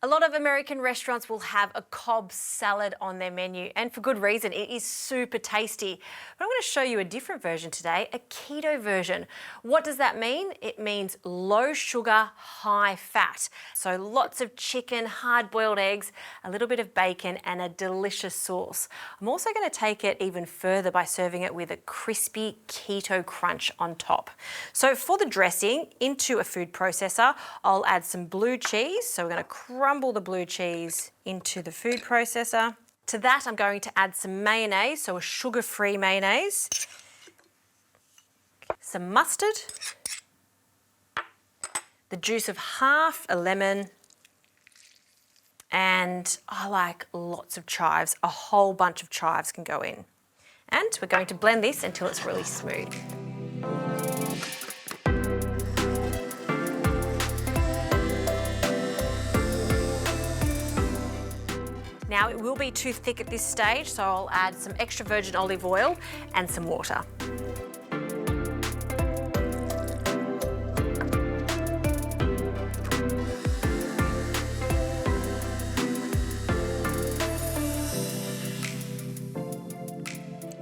A lot of American restaurants will have a Cobb salad on their menu, and for good reason. It is super tasty. But I'm going to show you a different version today, a keto version. What does that mean? It means low sugar, high fat. So lots of chicken, hard-boiled eggs, a little bit of bacon, and a delicious sauce. I'm also going to take it even further by serving it with a crispy keto crunch on top. So for the dressing, into a food processor, I'll add some blue cheese. So we're going to crumble the blue cheese into the food processor. To that, I'm going to add some mayonnaise, so a sugar-free mayonnaise, some mustard, the juice of half a lemon, and I like lots of chives. A whole bunch of chives can go in. And we're going to blend this until it's really smooth. Now it will be too thick at this stage, so I'll add some extra virgin olive oil and some water.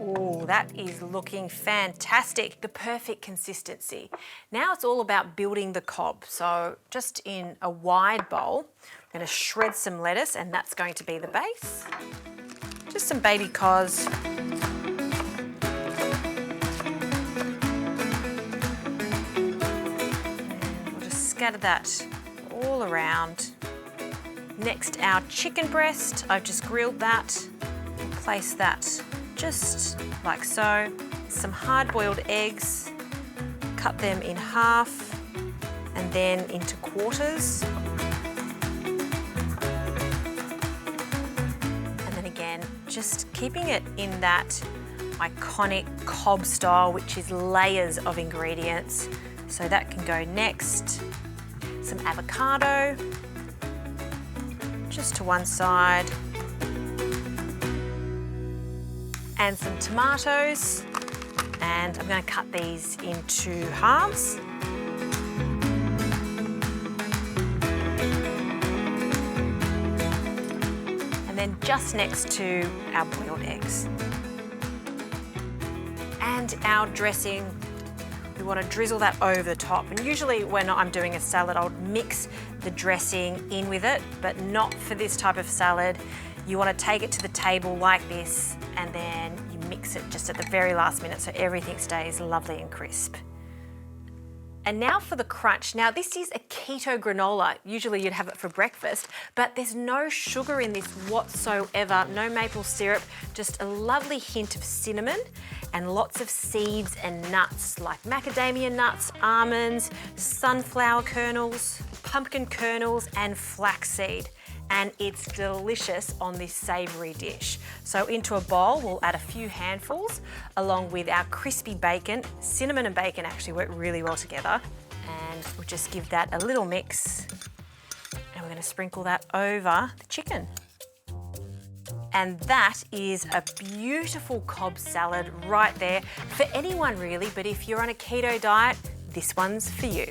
Oh, that is looking fantastic. The perfect consistency. Now it's all about building the Cobb. So just in a wide bowl, I'm going to shred some lettuce, and that's going to be the base. Just some baby cos. We'll just scatter that all around. Next, our chicken breast. I've just grilled that. Place that just like so. Some hard-boiled eggs. Cut them in half and then into quarters. Just keeping it in that iconic Cobb style, which is layers of ingredients. So that can go next. Some avocado, just to one side. And some tomatoes. And I'm going to cut these into halves. And just next to our boiled eggs. And our dressing, we want to drizzle that over the top. And usually when I'm doing a salad, I'll mix the dressing in with it, but not for this type of salad. You want to take it to the table like this, and then you mix it just at the very last minute so everything stays lovely and crisp. And now for the crunch. Now this is a keto granola. Usually you'd have it for breakfast, but there's no sugar in this whatsoever, no maple syrup, just a lovely hint of cinnamon and lots of seeds and nuts like macadamia nuts, almonds, sunflower kernels, pumpkin kernels, and flaxseed. And it's delicious on this savoury dish. So into a bowl, we'll add a few handfuls along with our crispy bacon. Cinnamon and bacon actually work really well together. And we'll just give that a little mix. And we're going to sprinkle that over the chicken. And that is a beautiful Cobb salad right there for anyone really, but if you're on a keto diet, this one's for you.